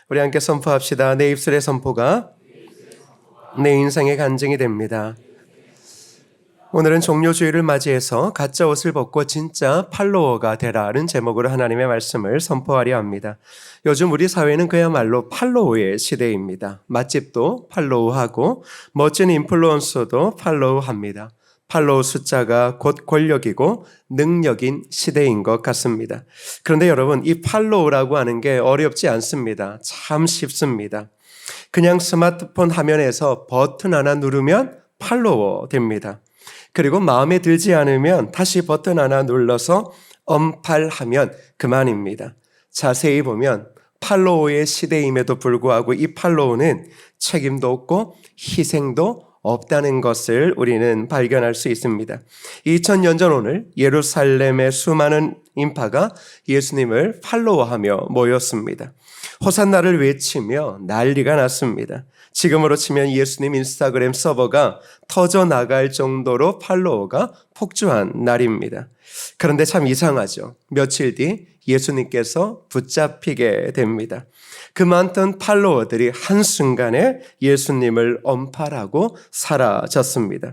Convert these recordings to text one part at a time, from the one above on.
우리 함께 선포합시다. 내 입술의 선포가 내 인생의 간증이 됩니다. 오늘은 종료주일을 맞이해서 가짜 옷을 벗고 진짜 팔로워가 되라는 제목으로 하나님의 말씀을 선포하려 합니다. 요즘 우리 사회는 그야말로 팔로우의 시대입니다. 맛집도 팔로우하고 멋진 인플루언서도 팔로우합니다. 팔로우 숫자가 곧 권력이고 능력인 시대인 것 같습니다. 그런데 여러분, 이 팔로우라고 하는 게 어렵지 않습니다. 참 쉽습니다. 그냥 스마트폰 화면에서 버튼 하나 누르면 팔로워 됩니다. 그리고 마음에 들지 않으면 다시 버튼 하나 눌러서 언팔하면 그만입니다. 자세히 보면 팔로우의 시대임에도 불구하고 이 팔로우는 책임도 없고 희생도 없다는 것을 우리는 발견할 수 있습니다. 2000년 전 오늘 예루살렘의 수많은 인파가 예수님을 팔로우하며 모였습니다. 호산나를 외치며 난리가 났습니다. 지금으로 치면 예수님 인스타그램 서버가 터져나갈 정도로 팔로워가 폭주한 날입니다. 그런데 참 이상하죠. 며칠 뒤 예수님께서 붙잡히게 됩니다. 그 많던 팔로워들이 한순간에 예수님을 언팔하고 사라졌습니다.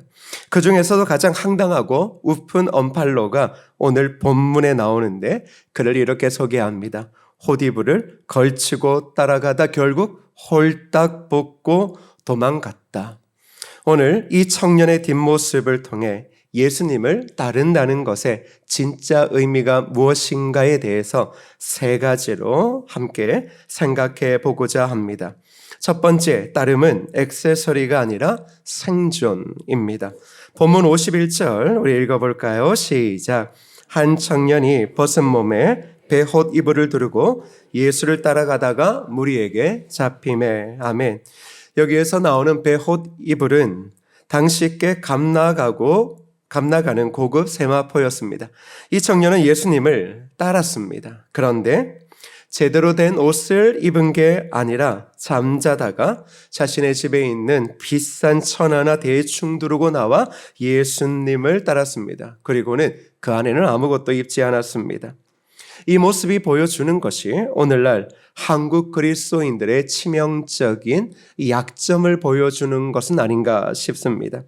그 중에서도 가장 황당하고 우픈 언팔로가 오늘 본문에 나오는데 그를 이렇게 소개합니다. 호디브를 걸치고 따라가다 결국 홀딱 벗고 도망갔다. 오늘 이 청년의 뒷모습을 통해 예수님을 따른다는 것의 진짜 의미가 무엇인가에 대해서 세 가지로 함께 생각해 보고자 합니다. 첫 번째, 따름은 액세서리가 아니라 생존입니다. 본문 51절 우리 읽어볼까요? 시작. 한 청년이 벗은 몸에 베옷 이불을 두르고 예수를 따라가다가 무리에게 잡히매. 아멘. 여기에서 나오는 베옷 이불은 당시께 감나가는 고급 세마포였습니다. 이 청년은 예수님을 따랐습니다. 그런데 제대로 된 옷을 입은 게 아니라 잠자다가 자신의 집에 있는 비싼 천 하나 대충 두르고 나와 예수님을 따랐습니다. 그리고는 그 안에는 아무것도 입지 않았습니다. 이 모습이 보여주는 것이 오늘날 한국 그리스도인들의 치명적인 약점을 보여주는 것은 아닌가 싶습니다.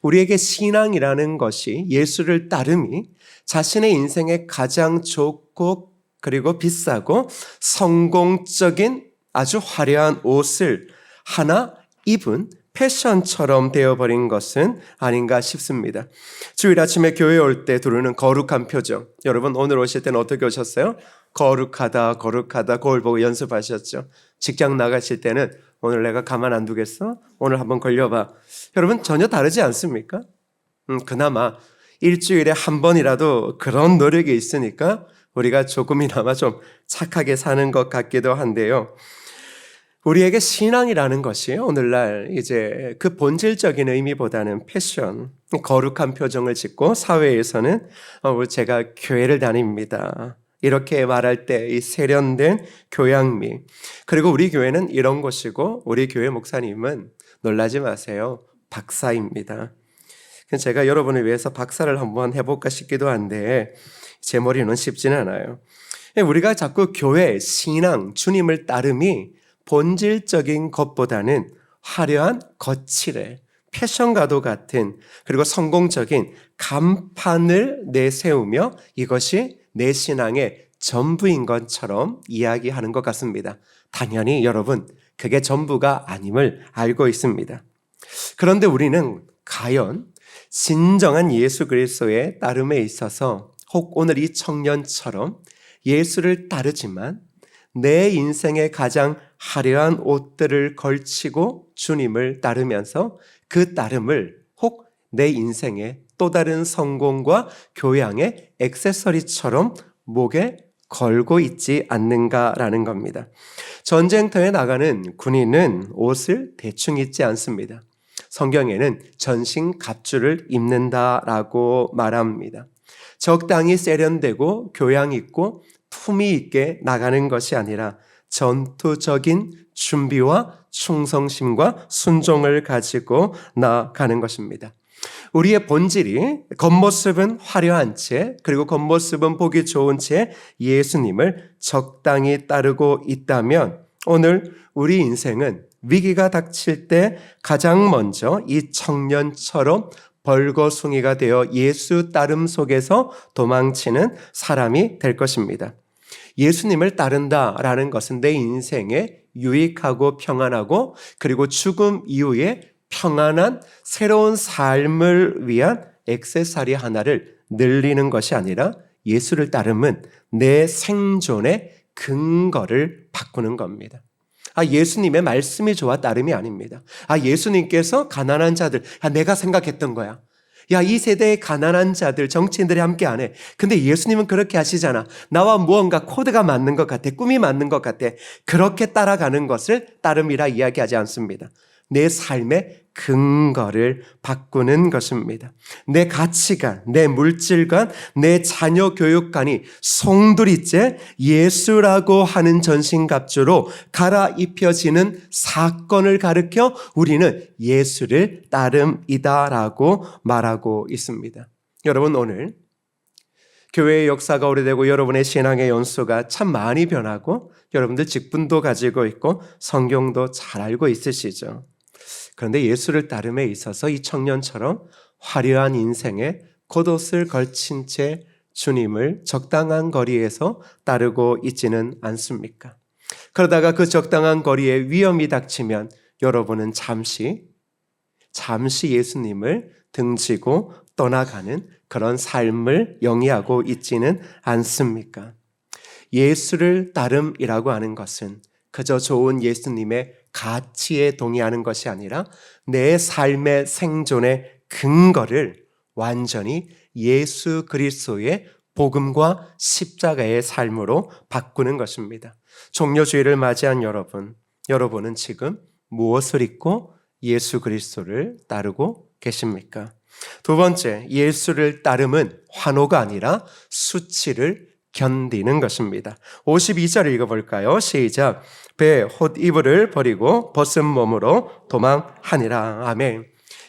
우리에게 신앙이라는 것이 예수를 따름이 자신의 인생에 가장 좋고 그리고 비싸고 성공적인 아주 화려한 옷을 하나 입은 패션처럼 되어버린 것은 아닌가 싶습니다. 주일 아침에 교회 올 때 두르는 거룩한 표정. 여러분 오늘 오실 때는 어떻게 오셨어요? 거룩하다 거울 보고 연습하셨죠? 직장 나가실 때는 오늘 내가 가만 안 두겠어? 오늘 한번 걸려봐. 여러분 전혀 다르지 않습니까? 그나마 일주일에 한 번이라도 그런 노력이 있으니까 우리가 조금이나마 좀 착하게 사는 것 같기도 한데요. 우리에게 신앙이라는 것이 오늘날 이제 그 본질적인 의미보다는 패션, 거룩한 표정을 짓고 사회에서는 제가 교회를 다닙니다. 이렇게 말할 때 이 세련된 교양미. 그리고 우리 교회는 이런 곳이고 우리 교회 목사님은 놀라지 마세요. 박사입니다. 제가 여러분을 위해서 박사를 한번 해볼까 싶기도 한데 제 머리는 쉽지는 않아요. 우리가 자꾸 교회, 신앙, 주님을 따름이 본질적인 것보다는 화려한 거칠에 패션과도 같은 그리고 성공적인 간판을 내세우며 이것이 내 신앙의 전부인 것처럼 이야기하는 것 같습니다. 당연히 여러분 그게 전부가 아님을 알고 있습니다. 그런데 우리는 과연 진정한 예수 그리스도의 따름에 있어서 혹 오늘 이 청년처럼 예수를 따르지만 내 인생의 가장 화려한 옷들을 걸치고 주님을 따르면서 그 따름을 혹 내 인생의 또 다른 성공과 교양의 액세서리처럼 목에 걸고 있지 않는가라는 겁니다. 전쟁터에 나가는 군인은 옷을 대충 입지 않습니다. 성경에는 전신 갑주를 입는다라고 말합니다. 적당히 세련되고 교양 있고 품위 있게 나가는 것이 아니라 전투적인 준비와 충성심과 순종을 가지고 나가는 것입니다. 우리의 본질이 겉모습은 화려한 채 그리고 겉모습은 보기 좋은 채 예수님을 적당히 따르고 있다면 오늘 우리 인생은 위기가 닥칠 때 가장 먼저 이 청년처럼 벌거숭이가 되어 예수 따름 속에서 도망치는 사람이 될 것입니다. 예수님을 따른다라는 것은 내 인생에 유익하고 평안하고 그리고 죽음 이후에 평안한 새로운 삶을 위한 액세서리 하나를 늘리는 것이 아니라 예수를 따름은 내 생존의 근거를 바꾸는 겁니다. 예수님의 말씀이 좋아 따름이 아닙니다. 예수님께서 가난한 자들, 내가 생각했던 거야. 이 세대의 가난한 자들, 정치인들이 함께 안 해. 근데 예수님은 그렇게 하시잖아. 나와 무언가 코드가 맞는 것 같아. 꿈이 맞는 것 같아. 그렇게 따라가는 것을 따름이라 이야기하지 않습니다. 내 삶의 근거를 바꾸는 것입니다. 내 가치관, 내 물질관, 내 자녀 교육관이 송두리째 예수라고 하는 전신갑주로 갈아입혀지는 사건을 가리켜 우리는 예수를 따름이다라고 말하고 있습니다. 여러분, 오늘 교회의 역사가 오래되고 여러분의 신앙의 연수가 참 많이 변하고 여러분들 직분도 가지고 있고 성경도 잘 알고 있으시죠. 그런데 예수를 따름에 있어서 이 청년처럼 화려한 인생에 겉옷을 걸친 채 주님을 적당한 거리에서 따르고 있지는 않습니까? 그러다가 그 적당한 거리에 위험이 닥치면 여러분은 잠시 예수님을 등지고 떠나가는 그런 삶을 영위하고 있지는 않습니까? 예수를 따름이라고 하는 것은 그저 좋은 예수님의 가치에 동의하는 것이 아니라 내 삶의 생존의 근거를 완전히 예수 그리스도의 복음과 십자가의 삶으로 바꾸는 것입니다. 종려주의를 맞이한 여러분은 지금 무엇을 잊고 예수 그리스도를 따르고 계십니까? 두 번째, 예수를 따름은 환호가 아니라 수치를 견디는 것입니다. 52절 읽어볼까요? 시작. 배 헛이불을 버리고 벗은 몸으로 도망하니라. 아멘.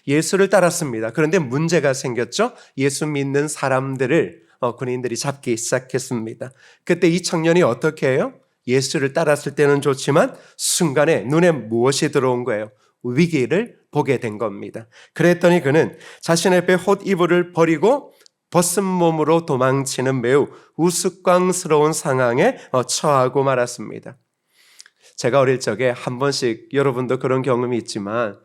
예수를 따랐습니다. 그런데 문제가 생겼죠. 예수 믿는 사람들을 군인들이 잡기 시작했습니다. 그때 이 청년이 어떻게 해요? 예수를 따랐을 때는 좋지만 순간에 눈에 무엇이 들어온 거예요? 위기를 보게 된 겁니다. 그랬더니 그는 자신의 배 헛이불을 버리고 벗은 몸으로 도망치는 매우 우스꽝스러운 상황에 처하고 말았습니다. 제가 어릴 적에 한 번씩, 여러분도 그런 경험이 있지만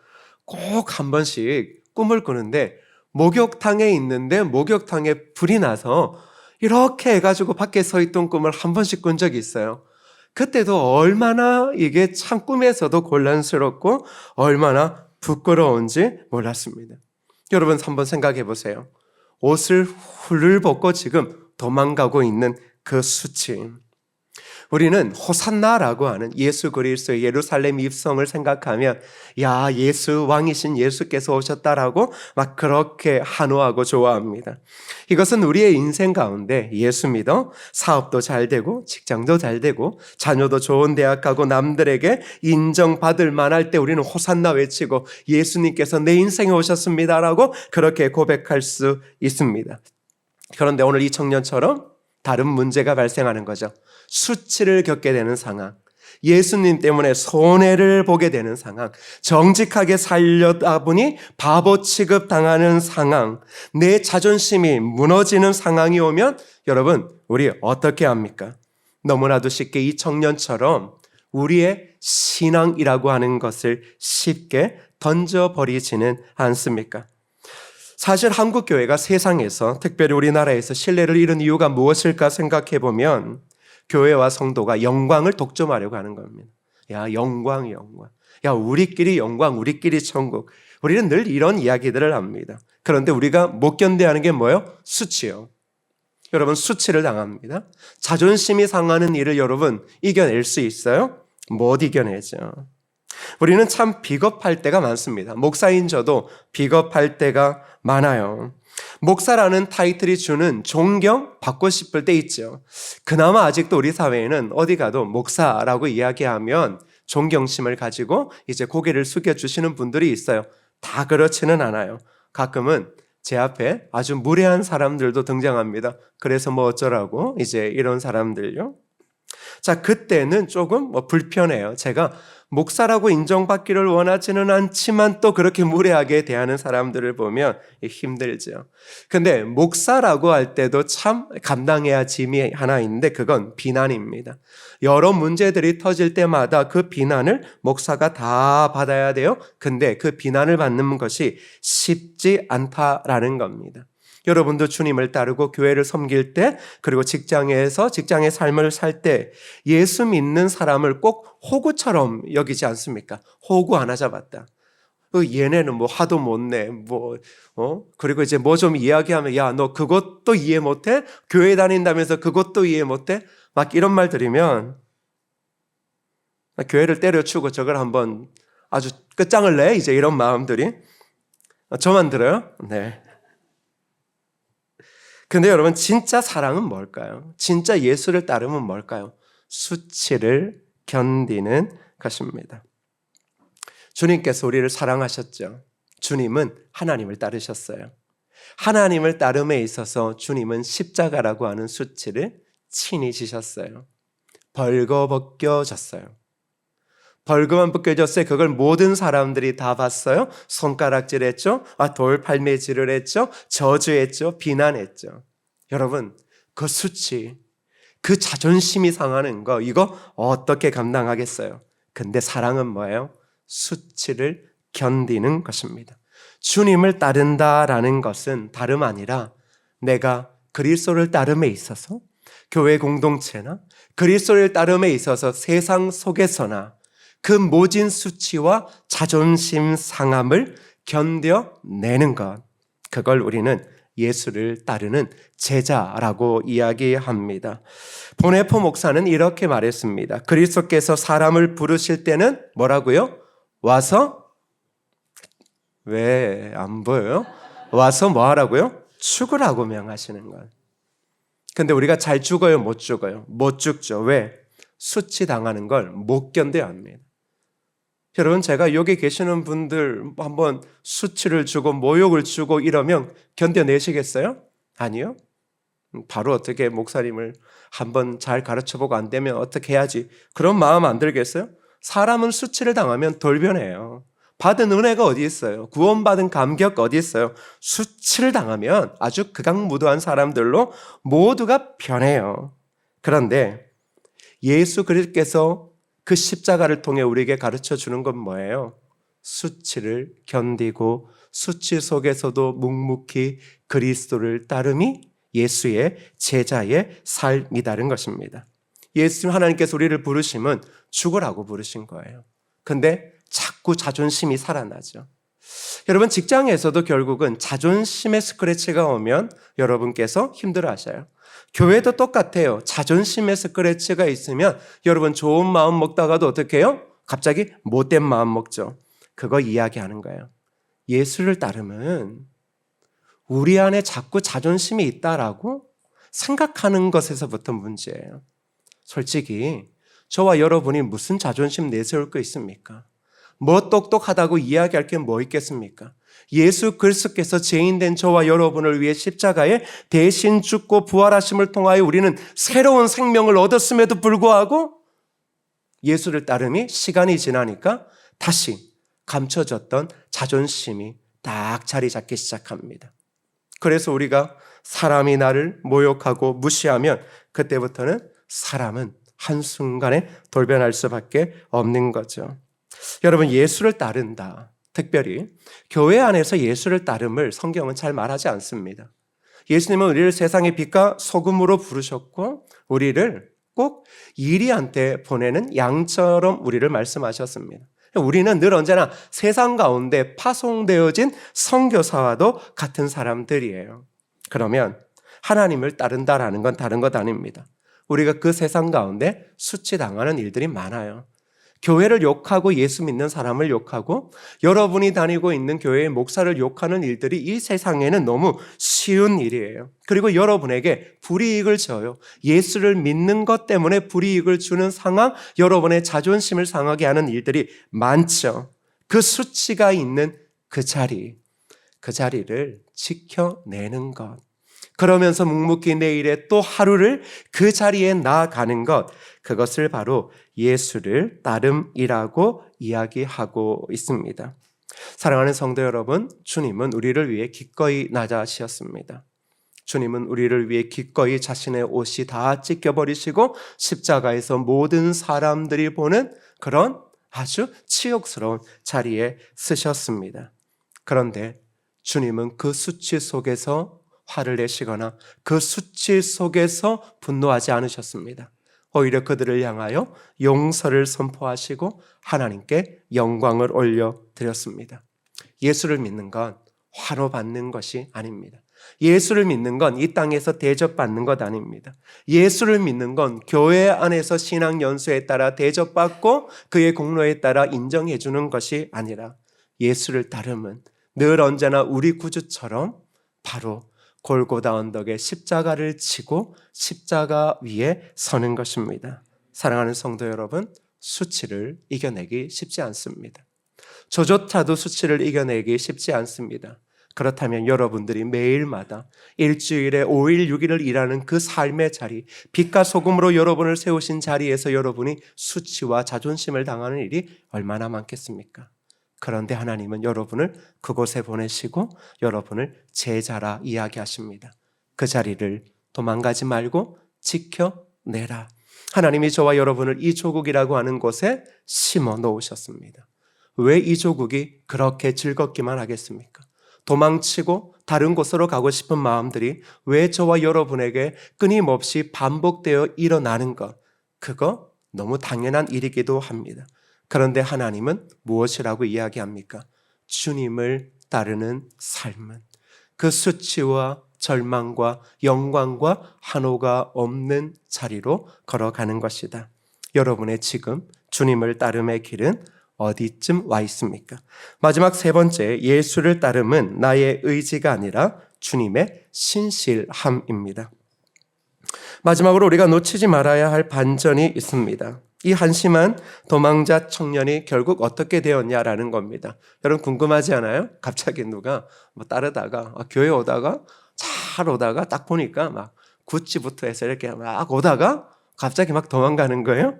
꼭 한 번씩 꿈을 꾸는데 목욕탕에 있는데 목욕탕에 불이 나서 이렇게 해가지고 밖에 서 있던 꿈을 한 번씩 꾼 적이 있어요. 그때도 얼마나 이게 참 꿈에서도 곤란스럽고 얼마나 부끄러운지 몰랐습니다. 여러분 한번 생각해 보세요. 옷을 훌훌 벗고 지금 도망가고 있는 그 수치. 우리는 호산나라고 하는 예수 그리스도의 예루살렘 입성을 생각하면 예수 왕이신 예수께서 오셨다라고 막 그렇게 환호하고 좋아합니다. 이것은 우리의 인생 가운데 예수 믿어 사업도 잘 되고 직장도 잘 되고 자녀도 좋은 대학 가고 남들에게 인정받을 만할 때 우리는 호산나 외치고 예수님께서 내 인생에 오셨습니다라고 그렇게 고백할 수 있습니다. 그런데 오늘 이 청년처럼 다른 문제가 발생하는 거죠. 수치를 겪게 되는 상황, 예수님 때문에 손해를 보게 되는 상황, 정직하게 살려다 보니 바보 취급당하는 상황, 내 자존심이 무너지는 상황이 오면 여러분, 우리 어떻게 합니까? 너무나도 쉽게 이 청년처럼 우리의 신앙이라고 하는 것을 쉽게 던져버리지는 않습니까? 사실 한국 교회가 세상에서, 특별히 우리나라에서 신뢰를 잃은 이유가 무엇일까 생각해 보면 교회와 성도가 영광을 독점하려고 하는 겁니다. 영광. 우리끼리 영광, 우리끼리 천국. 우리는 늘 이런 이야기들을 합니다. 그런데 우리가 못 견뎌야 하는 게 뭐예요? 수치요. 여러분, 수치를 당합니다. 자존심이 상하는 일을 여러분 이겨낼 수 있어요? 못 이겨내죠. 우리는 참 비겁할 때가 많습니다. 목사인 저도 비겁할 때가 많아요. 목사라는 타이틀이 주는 존경 받고 싶을 때 있죠. 그나마 아직도 우리 사회에는 어디 가도 목사라고 이야기하면 존경심을 가지고 이제 고개를 숙여주시는 분들이 있어요. 다 그렇지는 않아요. 가끔은 제 앞에 아주 무례한 사람들도 등장합니다. 그래서 뭐 어쩌라고 이제 이런 사람들요. 자, 그때는 조금 불편해요. 제가 목사라고 인정받기를 원하지는 않지만 또 그렇게 무례하게 대하는 사람들을 보면 힘들죠. 근데 목사라고 할 때도 참 감당해야 할 짐이 하나 있는데 그건 비난입니다. 여러 문제들이 터질 때마다 그 비난을 목사가 다 받아야 돼요. 근데 그 비난을 받는 것이 쉽지 않다라는 겁니다. 여러분도 주님을 따르고 교회를 섬길 때 그리고 직장에서 직장의 삶을 살 때 예수 믿는 사람을 꼭 호구처럼 여기지 않습니까? 호구 하나 잡았다. 얘네는 하도 못내. 그리고 이제 좀 이야기하면 야, 너 그것도 이해 못해? 교회 다닌다면서 그것도 이해 못해? 막 이런 말 들으면 교회를 때려치우고 저걸 한번 아주 끝장을 내? 이제 이런 마음들이. 저만 들어요? 네. 근데 여러분, 진짜 사랑은 뭘까요? 진짜 예수를 따르면 뭘까요? 수치를 견디는 것입니다. 주님께서 우리를 사랑하셨죠. 주님은 하나님을 따르셨어요. 하나님을 따름에 있어서 주님은 십자가라고 하는 수치를 친히 지셨어요. 벌거벗겨졌어요. 벌거만 벗겨졌어요. 그걸 모든 사람들이 다 봤어요. 손가락질했죠. 돌팔매질을 했죠. 저주했죠. 비난했죠. 여러분, 그 수치, 그 자존심이 상하는 거 이거 어떻게 감당하겠어요? 근데 사랑은 뭐예요? 수치를 견디는 것입니다. 주님을 따른다라는 것은 다름 아니라 내가 그리스도를 따름에 있어서 교회 공동체나 그리스도를 따름에 있어서 세상 속에서나 그 모진 수치와 자존심 상함을 견뎌내는 것. 그걸 우리는 예수를 따르는 제자라고 이야기합니다. 보네포 목사는 이렇게 말했습니다. 그리스도께서 사람을 부르실 때는 뭐라고요? 와서 왜 안 보여요? 와서 뭐 하라고요? 죽으라고 명하시는 것. 근데 우리가 잘 죽어요? 못 죽어요? 못 죽죠. 왜? 수치 당하는 걸 못 견뎌야 합니다. 여러분, 제가 여기 계시는 분들 한번 수치를 주고 모욕을 주고 이러면 견뎌내시겠어요? 아니요. 바로 어떻게 목사님을 한번 잘 가르쳐보고 안 되면 어떻게 해야지? 그런 마음 안 들겠어요? 사람은 수치를 당하면 덜 변해요. 받은 은혜가 어디 있어요? 구원받은 감격 어디 있어요? 수치를 당하면 아주 극악무도한 사람들로 모두가 변해요. 그런데 예수 그리스도께서 그 십자가를 통해 우리에게 가르쳐 주는 건 뭐예요? 수치를 견디고 수치 속에서도 묵묵히 그리스도를 따름이 예수의 제자의 삶이다는 것입니다. 예수 하나님께서 우리를 부르시면 죽으라고 부르신 거예요. 근데 자꾸 자존심이 살아나죠. 여러분, 직장에서도 결국은 자존심의 스크래치가 오면 여러분께서 힘들어하셔요. 교회도 똑같아요. 자존심의 스크래치가 있으면 여러분 좋은 마음 먹다가도 어떻게 해요? 갑자기 못된 마음 먹죠. 그거 이야기하는 거예요. 예수를 따르면 우리 안에 자꾸 자존심이 있다라고 생각하는 것에서부터 문제예요. 솔직히 저와 여러분이 무슨 자존심 내세울 거 있습니까? 뭐 똑똑하다고 이야기할 게 뭐 있겠습니까? 예수 그리스도께서 죄인된 저와 여러분을 위해 십자가에 대신 죽고 부활하심을 통하여 우리는 새로운 생명을 얻었음에도 불구하고 예수를 따름이 시간이 지나니까 다시 감춰졌던 자존심이 딱 자리 잡기 시작합니다. 그래서 우리가 사람이 나를 모욕하고 무시하면 그때부터는 사람은 한순간에 돌변할 수밖에 없는 거죠. 여러분, 예수를 따른다. 특별히 교회 안에서 예수를 따름을 성경은 잘 말하지 않습니다. 예수님은 우리를 세상의 빛과 소금으로 부르셨고 우리를 꼭 이리한테 보내는 양처럼 우리를 말씀하셨습니다. 우리는 늘 언제나 세상 가운데 파송되어진 선교사와도 같은 사람들이에요. 그러면 하나님을 따른다라는 건 다른 것 아닙니다. 우리가 그 세상 가운데 수치당하는 일들이 많아요. 교회를 욕하고 예수 믿는 사람을 욕하고 여러분이 다니고 있는 교회의 목사를 욕하는 일들이 이 세상에는 너무 쉬운 일이에요. 그리고 여러분에게 불이익을 줘요. 예수를 믿는 것 때문에 불이익을 주는 상황, 여러분의 자존심을 상하게 하는 일들이 많죠. 그 수치가 있는 그 자리를 지켜내는 것. 그러면서 묵묵히 내일에 또 하루를 그 자리에 나아가는 것, 그것을 바로 예수를 따름이라고 이야기하고 있습니다. 사랑하는 성도 여러분, 주님은 우리를 위해 기꺼이 나자시었습니다. 주님은 우리를 위해 기꺼이 자신의 옷이 다 찢겨버리시고 십자가에서 모든 사람들이 보는 그런 아주 치욕스러운 자리에 쓰셨습니다. 그런데 주님은 그 수치 속에서 화를 내시거나 그 수치 속에서 분노하지 않으셨습니다. 오히려 그들을 향하여 용서를 선포하시고 하나님께 영광을 올려드렸습니다. 예수를 믿는 건 환호받는 것이 아닙니다. 예수를 믿는 건 이 땅에서 대접받는 것 아닙니다. 예수를 믿는 건 교회 안에서 신앙 연수에 따라 대접받고 그의 공로에 따라 인정해 주는 것이 아니라 예수를 따르면 늘 언제나 우리 구주처럼 바로 골고다 언덕에 십자가를 지고 십자가 위에 서는 것입니다. 사랑하는 성도 여러분, 수치를 이겨내기 쉽지 않습니다. 저조차도 수치를 이겨내기 쉽지 않습니다. 그렇다면 여러분들이 매일마다 일주일에 5일 6일을 일하는 그 삶의 자리, 빛과 소금으로 여러분을 세우신 자리에서 여러분이 수치와 자존심을 당하는 일이 얼마나 많겠습니까? 그런데 하나님은 여러분을 그곳에 보내시고 여러분을 제자라 이야기하십니다. 그 자리를 도망가지 말고 지켜내라. 하나님이 저와 여러분을 이 조국이라고 하는 곳에 심어 놓으셨습니다. 왜 이 조국이 그렇게 즐겁기만 하겠습니까? 도망치고 다른 곳으로 가고 싶은 마음들이 왜 저와 여러분에게 끊임없이 반복되어 일어나는 것, 그거 너무 당연한 일이기도 합니다. 그런데 하나님은 무엇이라고 이야기합니까? 주님을 따르는 삶은 그 수치와 절망과 영광과 한호가 없는 자리로 걸어가는 것이다. 여러분의 지금 주님을 따름의 길은 어디쯤 와 있습니까? 마지막 세 번째, 예수를 따름은 나의 의지가 아니라 주님의 신실함입니다. 마지막으로 우리가 놓치지 말아야 할 반전이 있습니다. 이 한심한 도망자 청년이 결국 어떻게 되었냐라는 겁니다. 여러분 궁금하지 않아요? 갑자기 누가 따르다가 교회 오다가 잘 오다가 딱 보니까 막 구찌부터 해서 이렇게 막 오다가 갑자기 막 도망가는 거예요?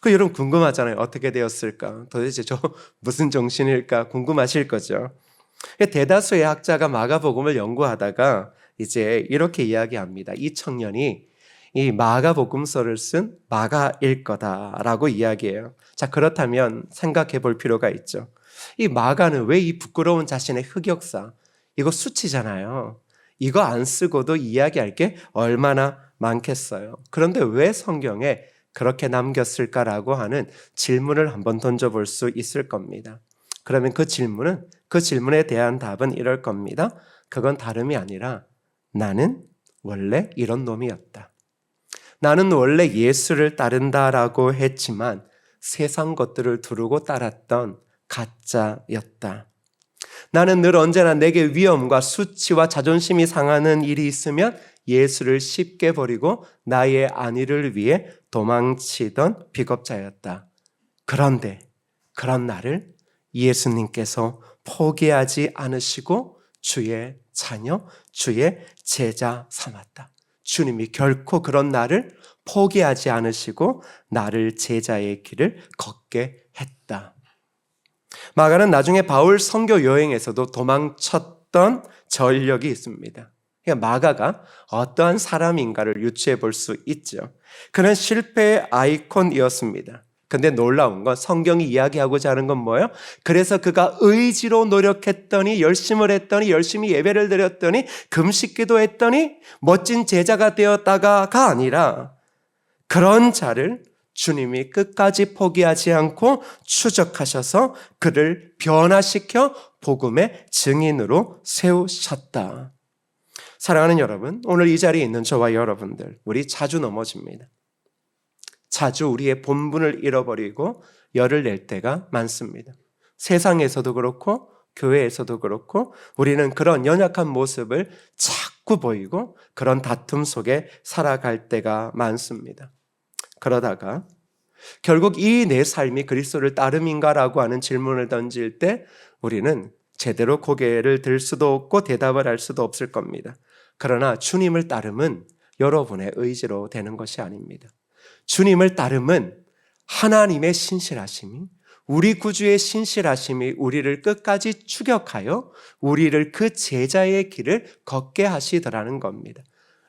여러분 궁금하잖아요. 어떻게 되었을까? 도대체 저 무슨 정신일까? 궁금하실 거죠. 대다수의 학자가 마가복음을 연구하다가 이제 이렇게 이야기합니다. 이 청년이 이 마가복음서를 쓴 마가일 거다라고 이야기해요. 자, 그렇다면 생각해 볼 필요가 있죠. 이 마가는 왜 이 부끄러운 자신의 흑역사, 이거 수치잖아요. 이거 안 쓰고도 이야기할 게 얼마나 많겠어요. 그런데 왜 성경에 그렇게 남겼을까라고 하는 질문을 한번 던져볼 수 있을 겁니다. 그러면 그 질문에 대한 답은 이럴 겁니다. 그건 다름이 아니라 나는 원래 이런 놈이었다. 나는 원래 예수를 따른다라고 했지만 세상 것들을 두르고 따랐던 가짜였다. 나는 늘 언제나 내게 위험과 수치와 자존심이 상하는 일이 있으면 예수를 쉽게 버리고 나의 안위를 위해 도망치던 비겁자였다. 그런데 그런 나를 예수님께서 포기하지 않으시고 주의 자녀, 주의 제자 삼았다. 주님이 결코 그런 나를 포기하지 않으시고 나를 제자의 길을 걷게 했다. 마가는 나중에 바울 선교 여행에서도 도망쳤던 전력이 있습니다. 그러니까 마가가 어떠한 사람인가를 유추해 볼 수 있죠. 그는 실패의 아이콘이었습니다. 근데 놀라운 건 성경이 이야기하고자 하는 건 뭐예요? 그래서 그가 의지로 노력했더니 열심을 했더니 열심히 예배를 드렸더니 금식 기도했더니 멋진 제자가 되었다가가 아니라 그런 자를 주님이 끝까지 포기하지 않고 추적하셔서 그를 변화시켜 복음의 증인으로 세우셨다. 사랑하는 여러분, 오늘 이 자리에 있는 저와 여러분들, 우리 자주 넘어집니다. 자주 우리의 본분을 잃어버리고 열을 낼 때가 많습니다. 세상에서도 그렇고 교회에서도 그렇고 우리는 그런 연약한 모습을 자꾸 보이고 그런 다툼 속에 살아갈 때가 많습니다. 그러다가 결국 이 내 삶이 그리스도를 따름인가라고 하는 질문을 던질 때 우리는 제대로 고개를 들 수도 없고 대답을 할 수도 없을 겁니다. 그러나 주님을 따름은 여러분의 의지로 되는 것이 아닙니다. 주님을 따름은 하나님의 신실하심이, 우리 구주의 신실하심이 우리를 끝까지 추격하여 우리를 그 제자의 길을 걷게 하시더라는 겁니다.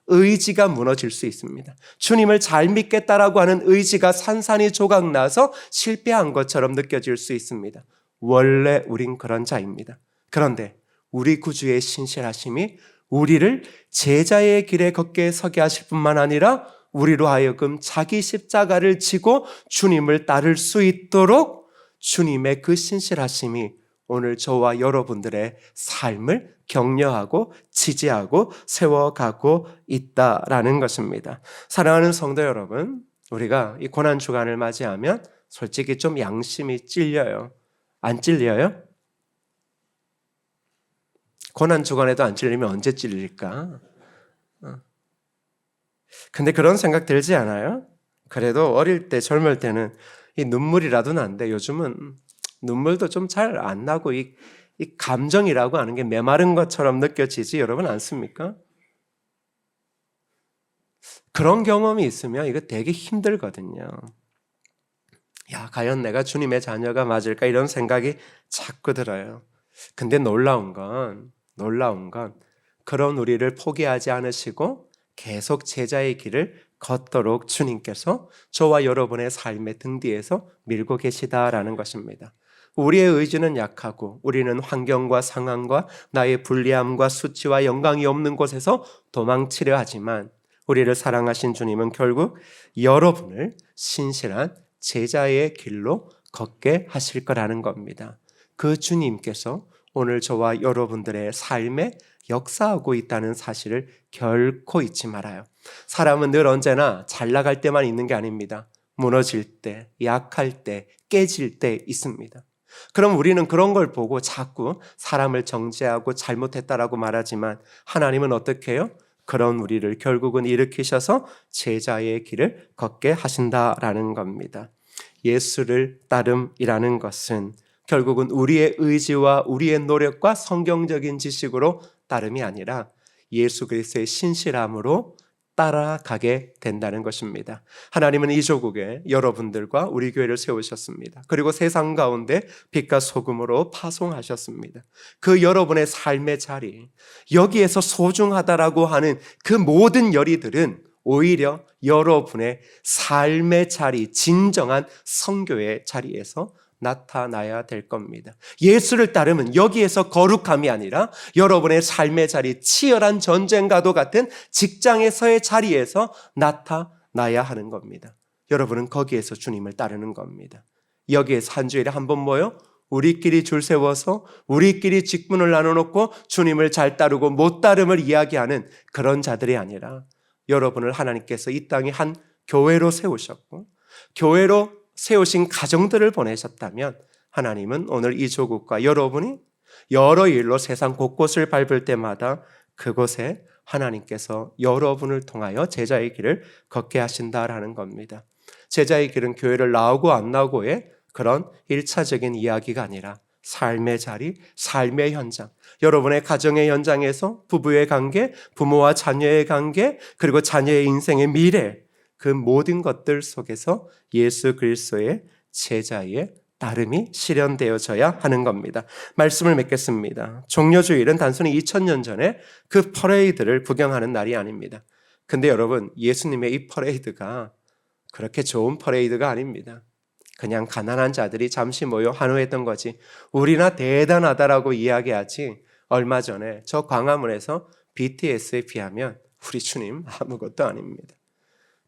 의지가 무너질 수 있습니다. 주님을 잘 믿겠다라고 하는 의지가 산산이 조각나서 실패한 것처럼 느껴질 수 있습니다. 원래 우린 그런 자입니다. 그런데 우리 구주의 신실하심이 우리를 제자의 길에 걷게 서게 하실 뿐만 아니라 우리로 하여금 자기 십자가를 지고 주님을 따를 수 있도록 주님의 그 신실하심이 오늘 저와 여러분들의 삶을 격려하고 지지하고 세워가고 있다라는 것입니다. 사랑하는 성도 여러분, 우리가 이 고난주간을 맞이하면 솔직히 좀 양심이 찔려요. 안 찔려요? 고난주간에도 안 찔리면 언제 찔릴까? 근데 그런 생각 들지 않아요? 그래도 어릴 때 젊을 때는 이 눈물이라도 난데 요즘은 눈물도 좀 잘 안 나고 이 감정이라고 하는 게 메마른 것처럼 느껴지지 여러분 않습니까? 그런 경험이 있으면 이거 되게 힘들거든요. 야, 과연 내가 주님의 자녀가 맞을까? 이런 생각이 자꾸 들어요. 근데 놀라운 건 그런 우리를 포기하지 않으시고 계속 제자의 길을 걷도록 주님께서 저와 여러분의 삶의 등 뒤에서 밀고 계시다라는 것입니다. 우리의 의지는 약하고 우리는 환경과 상황과 나의 불리함과 수치와 영광이 없는 곳에서 도망치려 하지만 우리를 사랑하신 주님은 결국 여러분을 신실한 제자의 길로 걷게 하실 거라는 겁니다. 그 주님께서 오늘 저와 여러분들의 삶에 역사하고 있다는 사실을 결코 잊지 말아요. 사람은 늘 언제나 잘 나갈 때만 있는 게 아닙니다. 무너질 때, 약할 때, 깨질 때 있습니다. 그럼 우리는 그런 걸 보고 자꾸 사람을 정죄하고 잘못했다라고 말하지만 하나님은 어떻게 해요? 그런 우리를 결국은 일으키셔서 제자의 길을 걷게 하신다라는 겁니다. 예수를 따름이라는 것은 결국은 우리의 의지와 우리의 노력과 성경적인 지식으로 따름이 아니라 예수 그리스도의 신실함으로 따라가게 된다는 것입니다. 하나님은 이 조국에 여러분들과 우리 교회를 세우셨습니다. 그리고 세상 가운데 빛과 소금으로 파송하셨습니다. 그 여러분의 삶의 자리, 여기에서 소중하다라고 하는 그 모든 열의들은 오히려 여러분의 삶의 자리, 진정한 선교의 자리에서 나타나야 될 겁니다. 예수를 따르면 여기에서 거룩함이 아니라 여러분의 삶의 자리, 치열한 전쟁과도 같은 직장에서의 자리에서 나타나야 하는 겁니다. 여러분은 거기에서 주님을 따르는 겁니다. 여기에서 한 주일에 한 번 모여 우리끼리 줄 세워서 우리끼리 직분을 나눠놓고 주님을 잘 따르고 못 따름을 이야기하는 그런 자들이 아니라 여러분을 하나님께서 이 땅에 한 교회로 세우셨고 교회로 세우신 가정들을 보내셨다면 하나님은 오늘 이 조국과 여러분이 여러 일로 세상 곳곳을 밟을 때마다 그곳에 하나님께서 여러분을 통하여 제자의 길을 걷게 하신다라는 겁니다. 제자의 길은 교회를 나오고 안 나오고의 그런 일차적인 이야기가 아니라 삶의 자리, 삶의 현장, 여러분의 가정의 현장에서 부부의 관계, 부모와 자녀의 관계, 그리고 자녀의 인생의 미래, 그 모든 것들 속에서 예수 그리스도의 제자의 따름이 실현되어져야 하는 겁니다. 말씀을 맺겠습니다. 종려주일은 단순히 2000년 전에 그 퍼레이드를 구경하는 날이 아닙니다. 근데 여러분, 예수님의 이 퍼레이드가 그렇게 좋은 퍼레이드가 아닙니다. 그냥 가난한 자들이 잠시 모여 환호했던 거지. 우리나 대단하다라고 이야기하지. 얼마 전에 저 광화문에서 BTS에 비하면 우리 주님 아무것도 아닙니다.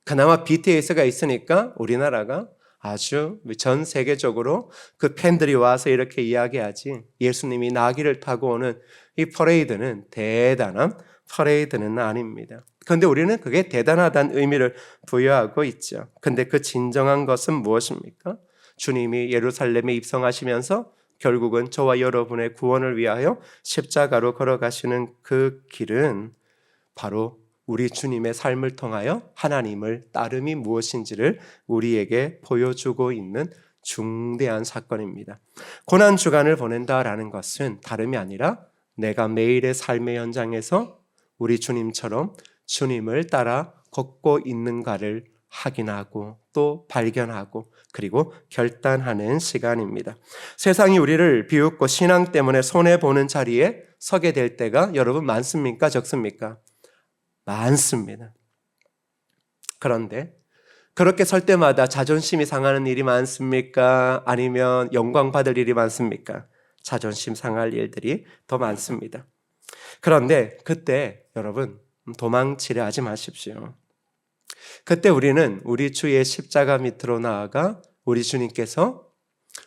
그나마 BTS가 있으니까 우리나라가 아주 전 세계적으로 그 팬들이 와서 이렇게 이야기하지. 예수님이 나귀를 타고 오는 이 퍼레이드는 대단한 퍼레이드는 아닙니다. 그런데 우리는 그게 대단하다는 의미를 부여하고 있죠. 근데 그 진정한 것은 무엇입니까? 주님이 예루살렘에 입성하시면서 결국은 저와 여러분의 구원을 위하여 십자가로 걸어가시는 그 길은 바로 우리 주님의 삶을 통하여 하나님을 따름이 무엇인지를 우리에게 보여주고 있는 중대한 사건입니다. 고난주간을 보낸다라는 것은 다름이 아니라 내가 매일의 삶의 현장에서 우리 주님처럼 주님을 따라 걷고 있는가를 확인하고 또 발견하고 그리고 결단하는 시간입니다. 세상이 우리를 비웃고 신앙 때문에 손해보는 자리에 서게 될 때가 여러분 많습니까? 적습니까? 많습니다. 그런데 그렇게 설 때마다 자존심이 상하는 일이 많습니까? 아니면 영광 받을 일이 많습니까? 자존심 상할 일들이 더 많습니다. 그런데 그때 여러분 도망치려 하지 마십시오. 그때 우리는 우리 주의 십자가 밑으로 나아가 우리 주님께서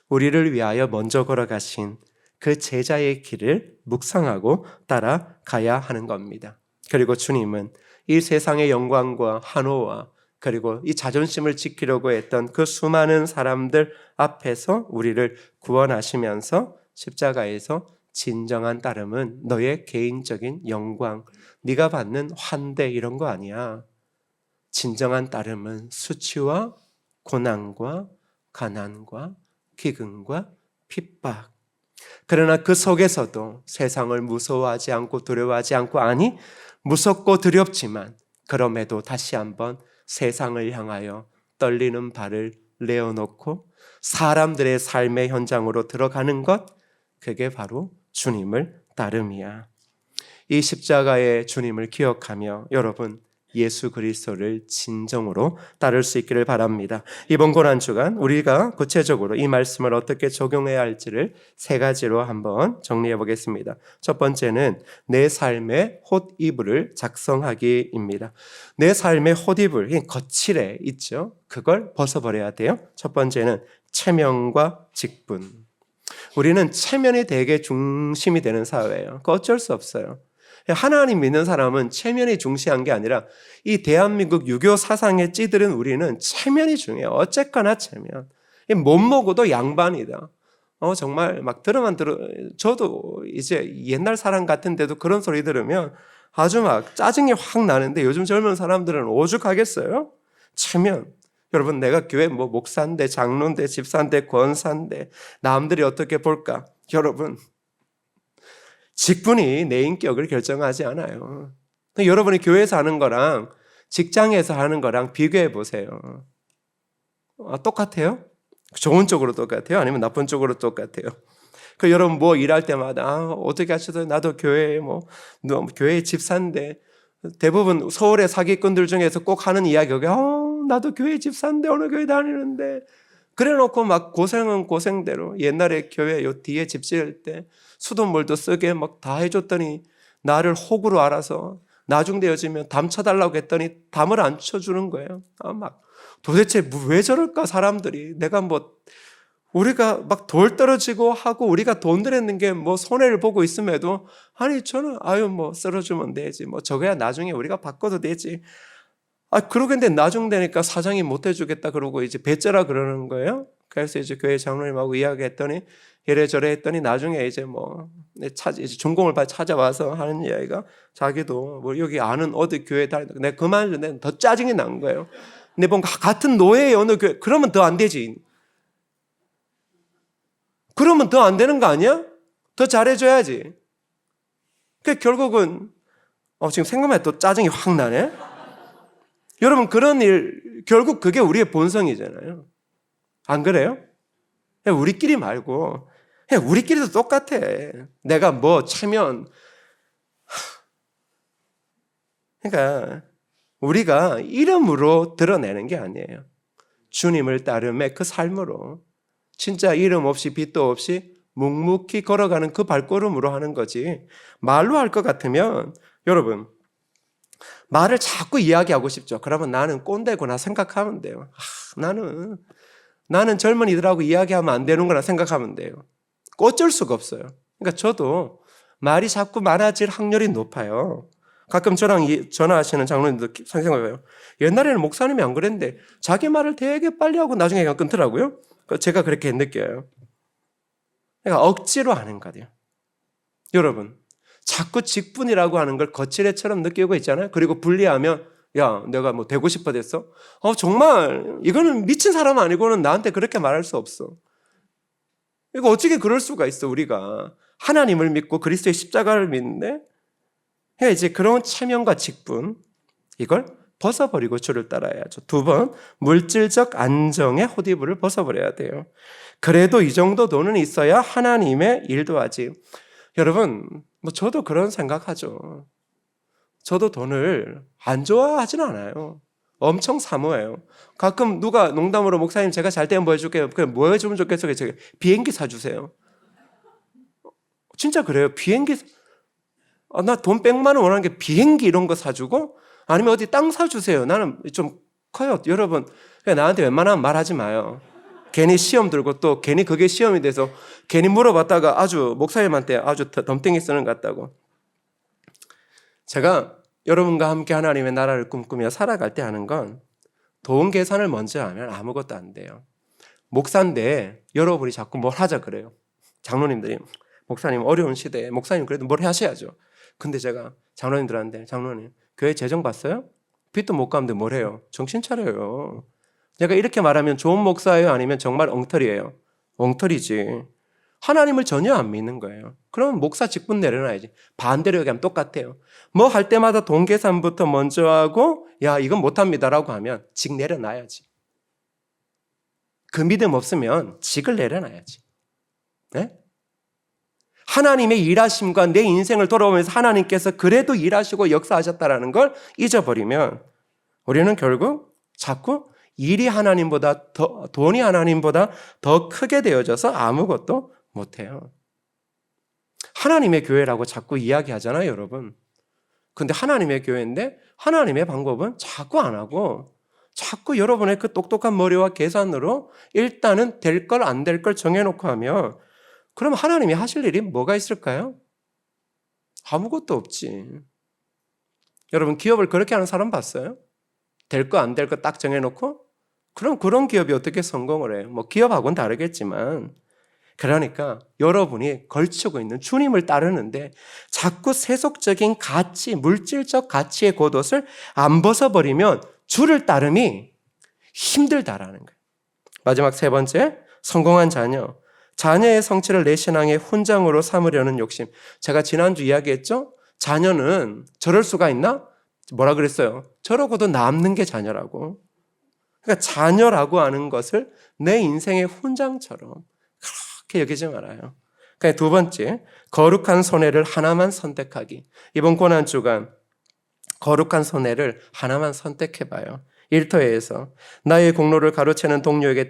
우리를 위하여 먼저 걸어가신 그 제자의 길을 묵상하고 따라가야 하는 겁니다. 그리고 주님은 이 세상의 영광과 환호와 그리고 이 자존심을 지키려고 했던 그 수많은 사람들 앞에서 우리를 구원하시면서 십자가에서 진정한 따름은 너의 개인적인 영광, 네가 받는 환대 이런 거 아니야. 진정한 따름은 수치와 고난과 가난과 기근과 핍박. 그러나 그 속에서도 세상을 무서워하지 않고 두려워하지 않고 아니 무섭고 두렵지만 그럼에도 다시 한번 세상을 향하여 떨리는 발을 내어놓고 사람들의 삶의 현장으로 들어가는 것, 그게 바로 주님을 따름이야. 이 십자가의 주님을 기억하며 여러분 예수 그리스도를 진정으로 따를 수 있기를 바랍니다. 이번 고난주간 우리가 구체적으로 이 말씀을 어떻게 적용해야 할지를 세 가지로 한번 정리해 보겠습니다. 첫 번째는 내 삶의 헛이불을 작성하기입니다. 내 삶의 헛이불, 거칠에 있죠. 그걸 벗어버려야 돼요. 첫 번째는 체면과 직분. 우리는 체면이 되게 중심이 되는 사회예요. 그거 어쩔 수 없어요. 하나님 믿는 사람은 체면이 중시한 게 아니라 이 대한민국 유교 사상에 찌들은 우리는 체면이 중요해요. 어쨌거나 체면. 못 먹어도 양반이다. 정말 막 저도 이제 옛날 사람 같은데도 그런 소리 들으면 아주 막 짜증이 확 나는데 요즘 젊은 사람들은 오죽하겠어요? 체면. 여러분 내가 교회 목사인데 장로인데 집사인데 권사인데 남들이 어떻게 볼까? 여러분 직분이 내 인격을 결정하지 않아요. 여러분이 교회에서 하는 거랑 직장에서 하는 거랑 비교해 보세요. 똑같아요? 좋은 쪽으로 똑같아요? 아니면 나쁜 쪽으로 똑같아요? 여러분 일할 때마다 어떻게 하셔도 나도 교회에 교회 집사인데 대부분 서울의 사기꾼들 중에서 꼭 하는 이야기가 나도 교회 집사인데 어느 교회 다니는데 그래 놓고 막 고생은 고생대로 옛날에 교회 요 뒤에 집 지을 때 수돗물도 쓰게 막 다 해줬더니 나를 혹으로 알아서 나중 되어지면 담 쳐달라고 했더니 담을 안 쳐주는 거예요. 막 도대체 왜 저럴까 사람들이. 내가 우리가 막 돌 떨어지고 하고 우리가 돈 들였는 게 손해를 보고 있음에도 아니 저는 쓸어주면 되지 저거야 나중에 우리가 바꿔도 되지. 그러겠는데 나중 되니까 사장이 못 해주겠다 그러고 이제 배째라 그러는 거예요. 그래서 이제 교회 장로님하고 이야기했더니 이래저래 했더니 나중에 이제 이제 전공을 찾아와서 하는 이야기가 자기도 여기 아는 어디 교회 다니는데 내가 그만했는데 더 짜증이 난 거예요. 근데 같은 노예의 어느 교회 그러면 더 안 되지. 그러면 더 안 되는 거 아니야? 더 잘해줘야지. 결국은 지금 생각만 해도 또 짜증이 확 나네. 여러분 그런 일 결국 그게 우리의 본성이잖아요. 안 그래요? 우리끼리 말고 우리끼리도 똑같아. 내가 체면 그러니까 우리가 이름으로 드러내는 게 아니에요. 주님을 따름의 그 삶으로 진짜 이름 없이 빚도 없이 묵묵히 걸어가는 그 발걸음으로 하는 거지. 말로 할 것 같으면 여러분 말을 자꾸 이야기하고 싶죠. 그러면 나는 꼰대구나 생각하면 돼요. 나는 젊은이들하고 이야기하면 안 되는구나 생각하면 돼요. 어쩔 수가 없어요. 그러니까 저도 말이 자꾸 많아질 확률이 높아요. 가끔 저랑 전화하시는 장로님도 생각해봐요. 옛날에는 목사님이 안 그랬는데 자기 말을 되게 빨리 하고 나중에 그냥 끊더라고요. 제가 그렇게 느껴요. 그러니까 억지로 하는 거예요. 여러분 자꾸 직분이라고 하는 걸 거칠애처럼 느끼고 있잖아요. 그리고 분리하면 야 내가 되고 싶어 됐어? 정말 이거는 미친 사람 아니고는 나한테 그렇게 말할 수 없어. 이거 어떻게 그럴 수가 있어. 우리가 하나님을 믿고 그리스도의 십자가를 믿는데 그러니까 이제 그런 체면과 직분, 이걸 벗어버리고 주를 따라야죠. 두 번, 물질적 안정의 호디부를 벗어버려야 돼요. 그래도 이 정도 돈은 있어야 하나님의 일도 하지. 여러분, 저도 그런 생각하죠. 저도 돈을 안 좋아하진 않아요. 엄청 사모해요. 가끔 누가 농담으로 목사님 제가 잘 되면 뭐 해줄게요. 그냥 뭐 해주면 좋겠어요? 제가 비행기 사주세요. 진짜 그래요. 비행기, 나 돈 100만 원 원하는 게 비행기 이런 거 사주고 아니면 어디 땅 사주세요. 나는 좀 커요. 여러분, 그냥 나한테 웬만하면 말하지 마요. 괜히 시험 들고 또 괜히 그게 시험이 돼서 괜히 물어봤다가 아주 목사님한테 아주 덤탱이 쓰는 것 같다고. 제가 여러분과 함께 하나님의 나라를 꿈꾸며 살아갈 때 하는 건 돈 계산을 먼저 하면 아무것도 안 돼요. 목사인데 여러분이 자꾸 뭘 하자 그래요. 장로님들이 목사님 어려운 시대에 목사님 그래도 뭘 하셔야죠. 근데 제가 장로님들한테 장로님 교회 재정 봤어요? 빚도 못 갚는데 뭘 해요? 정신 차려요. 내가 이렇게 말하면 좋은 목사예요? 아니면 정말 엉터리예요? 엉터리지. 하나님을 전혀 안 믿는 거예요. 그럼 목사 직분 내려놔야지. 반대로 얘기하면 똑같아요. 뭐 할 때마다 돈 계산부터 먼저 하고 야 이건 못합니다라고 하면 직 내려놔야지. 그 믿음 없으면 직을 내려놔야지. 네? 하나님의 일하심과 내 인생을 돌아보면서 하나님께서 그래도 일하시고 역사하셨다는 걸 잊어버리면 우리는 결국 자꾸 일이 하나님보다 돈이 하나님보다 더 크게 되어져서 아무것도 못해요. 하나님의 교회라고 자꾸 이야기하잖아요, 여러분. 근데 하나님의 교회인데 하나님의 방법은 자꾸 안 하고 자꾸 여러분의 그 똑똑한 머리와 계산으로 일단은 될 걸 안 될 걸 정해놓고 하면 그럼 하나님이 하실 일이 뭐가 있을까요? 아무것도 없지. 여러분 기업을 그렇게 하는 사람 봤어요? 될 거 안 될 거 딱 정해놓고? 그럼 그런 기업이 어떻게 성공을 해요? 뭐 기업하고는 다르겠지만 그러니까 여러분이 걸치고 있는 주님을 따르는데 자꾸 세속적인 가치, 물질적 가치의 겉옷을 안 벗어버리면 주를 따름이 힘들다라는 거예요. 마지막 세 번째, 성공한 자녀. 자녀의 성취를 내 신앙의 훈장으로 삼으려는 욕심. 제가 지난주 이야기했죠? 자녀는 저럴 수가 있나? 뭐라 그랬어요? 저러고도 남는 게 자녀라고. 그러니까 자녀라고 하는 것을 내 인생의 훈장처럼 그렇게 여기지 말아요. 그러니까 두 번째, 거룩한 손해를 하나만 선택하기. 이번 고난주간 거룩한 손해를 하나만 선택해봐요. 일터에서 나의 공로를 가로채는 동료에게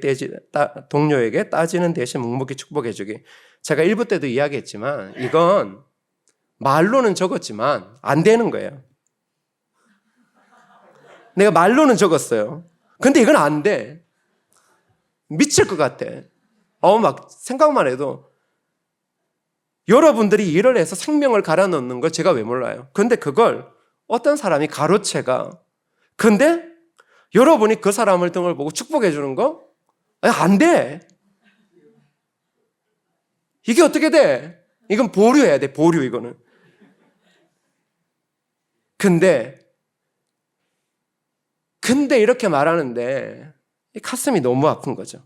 따지는 대신 묵묵히 축복해주기. 제가 1부 때도 이야기했지만 이건 말로는 적었지만 안 되는 거예요. 내가 말로는 적었어요. 근데 이건 안 돼. 미칠 것 같아. 막 생각만 해도 여러분들이 일을 해서 생명을 갈아 넣는 걸 제가 왜 몰라요? 근데 그걸 어떤 사람이 가로채가 근데 여러분이 그 사람을 등을 보고 축복해 주는 거? 안 돼. 이게 어떻게 돼? 이건 보류해야 돼. 보류 이거는. 근데 이렇게 말하는데 가슴이 너무 아픈 거죠.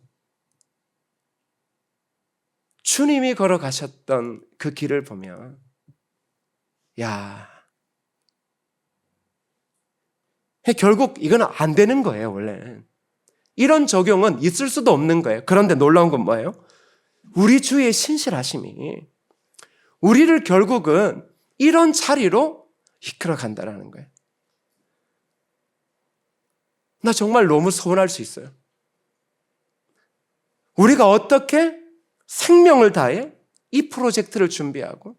주님이 걸어가셨던 그 길을 보면 야 결국 이건 안 되는 거예요. 원래 이런 적용은 있을 수도 없는 거예요. 그런데 놀라운 건 뭐예요? 우리 주의 신실하심이 우리를 결국은 이런 자리로 이끌어 간다는 거예요. 나 정말 너무 서운할 수 있어요. 우리가 어떻게 생명을 다해 이 프로젝트를 준비하고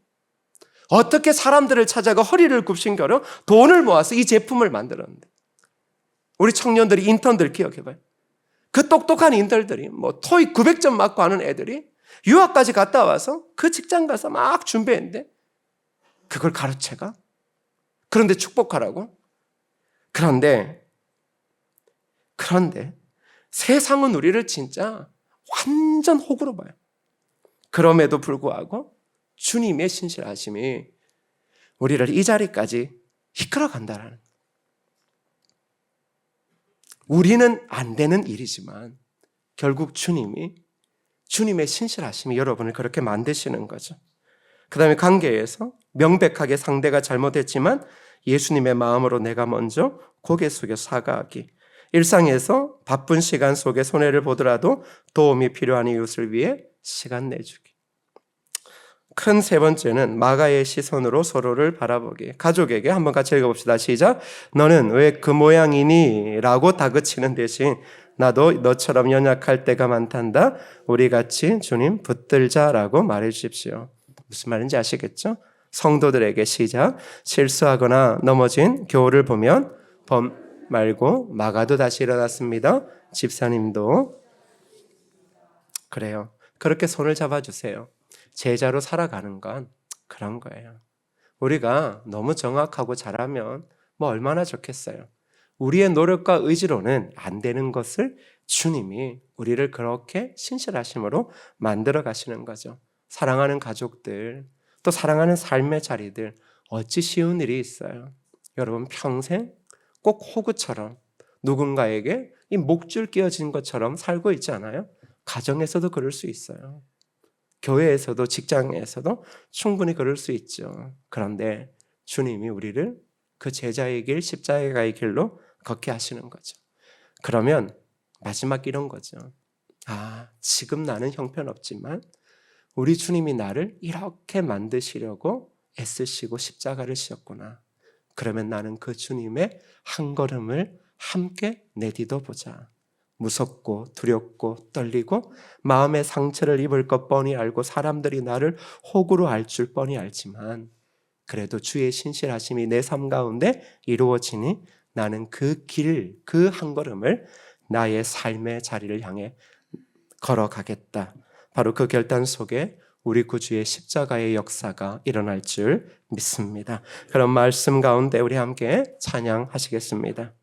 어떻게 사람들을 찾아가 허리를 굽신겨려 돈을 모아서 이 제품을 만들었는데 우리 청년들이 인턴들 기억해봐요. 그 똑똑한 인턴들이 토익 900점 맞고 하는 애들이 유학까지 갔다 와서 그 직장 가서 막 준비했는데 그걸 가르쳐가? 그런데 축복하라고? 그런데 세상은 우리를 진짜 완전 호구로 봐요. 그럼에도 불구하고 주님의 신실하심이 우리를 이 자리까지 이끌어 간다는 거예요. 우리는 안 되는 일이지만 결국 주님의 신실하심이 여러분을 그렇게 만드시는 거죠. 그 다음에 관계에서 명백하게 상대가 잘못했지만 예수님의 마음으로 내가 먼저 고개 숙여 사과하기. 일상에서 바쁜 시간 속에 손해를 보더라도 도움이 필요한 이웃을 위해 시간 내주기. 큰 세 번째는 마가의 시선으로 서로를 바라보기. 가족에게 한번 같이 읽어봅시다. 시작. 너는 왜 그 모양이니? 라고 다그치는 대신 나도 너처럼 연약할 때가 많단다. 우리 같이 주님 붙들자라고 말해 주십시오. 무슨 말인지 아시겠죠? 성도들에게 시작. 실수하거나 넘어진 교우를 보면 범 말고 마가도 다시 일어났습니다. 집사님도 그래요. 그렇게 손을 잡아주세요. 제자로 살아가는 건 그런 거예요. 우리가 너무 정확하고 잘하면 뭐 얼마나 좋겠어요. 우리의 노력과 의지로는 안 되는 것을 주님이 우리를 그렇게 신실하심으로 만들어 가시는 거죠. 사랑하는 가족들, 또 사랑하는 삶의 자리들, 어찌 쉬운 일이 있어요. 여러분 평생 꼭 호구처럼 누군가에게 이 목줄 끼어진 것처럼 살고 있지 않아요? 가정에서도 그럴 수 있어요. 교회에서도 직장에서도 충분히 그럴 수 있죠. 그런데 주님이 우리를 그 제자의 길, 십자가의 길로 걷게 하시는 거죠. 그러면 마지막 이런 거죠. 아, 지금 나는 형편없지만 우리 주님이 나를 이렇게 만드시려고 애쓰시고 십자가를 지었구나. 그러면 나는 그 주님의 한 걸음을 함께 내디뎌 보자. 무섭고 두렵고 떨리고 마음의 상처를 입을 것 뻔히 알고 사람들이 나를 호구로 알 줄 뻔히 알지만 그래도 주의 신실하심이 내 삶 가운데 이루어지니 나는 그 길, 그 한 걸음을 나의 삶의 자리를 향해 걸어가겠다. 바로 그 결단 속에 우리 구주의 십자가의 역사가 일어날 줄 믿습니다. 그런 말씀 가운데 우리 함께 찬양하시겠습니다.